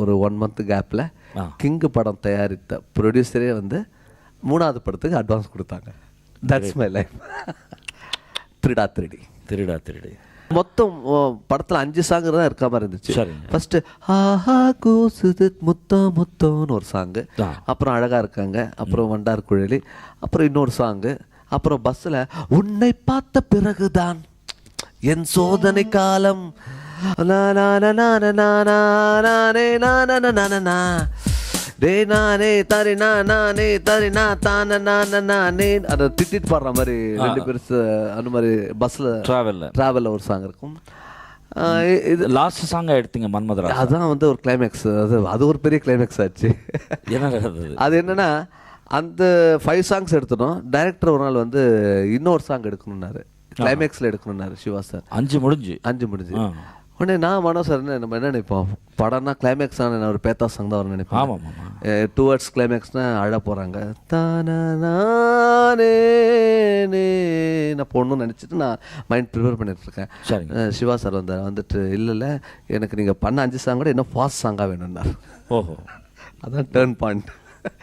ஒரு 1 month கேப்பில் king படம் தயாரித்த ப்ரொடியூசரே வந்து 3வது படத்துக்கு அட்வான்ஸ் கொடுத்தாங்க. That's my life. திருடா திருடி மொத்தம் படத்தில் 5 சாங் தான் இருக்க மாதிரி இருந்துச்சு. ஃபர்ஸ்ட் ஆஹா கூசுது முத்தம்னு ஒரு சாங்கு, அப்புறம் அழகா இருக்காங்க, அப்புறம் வண்டார் குழலி, அப்புறம் இன்னொரு சாங்கு, அப்புறம் பஸ்ஸில் உன்னை பார்த்த பிறகுதான் என் சோதனை காலம் அதை திட்டிட்டு பாடுற மாதிரி 2 பேர் அந்த மாதிரி பஸ்ல டிராவல்ல ஒரு சாங் இருக்கும். இது லாஸ்ட் சாங்கா எடுத்தீங்க மன்மதராஜா. அதான் வந்து ஒரு கிளைமேக்ஸ். அது ஒரு பெரிய கிளைமேக்ஸ் ஆச்சு. அது என்னன்னா அந்த 5 சாங்ஸ் எடுத்துட்டோம். டைரக்டர் ஒரு நாள் வந்து இன்னொரு சாங் எடுக்கணும்னாரு, கிளைமேக்ஸ்ல எடுக்கணும்னாரு சிவா சார். 5 முடிஞ்சு உடனே நான் மனோ சார் நம்ம என்ன நினைப்போம், படம்னா கிளைமேக்ஸ் நான் ஒரு பேத்தா சாங் தான் வரும்னு நினைப்பேன். டுவர்ட்ஸ் கிளைமேக்ஸ்னா அழ போகிறாங்க தானே நான் போடணும்னு நினச்சிட்டு நான் மைண்ட் ப்ரிப்பேர் பண்ணிட்டு இருக்கேன். சிவா சார் வந்துட்டு இல்லை எனக்கு நீங்கள் பண்ண 5 சாங் கூட இன்னும் ஃபாஸ்ட் சாங்காக வேணும்னார். ஓஹோ, அதான் டேர்ன் பாயிண்ட்.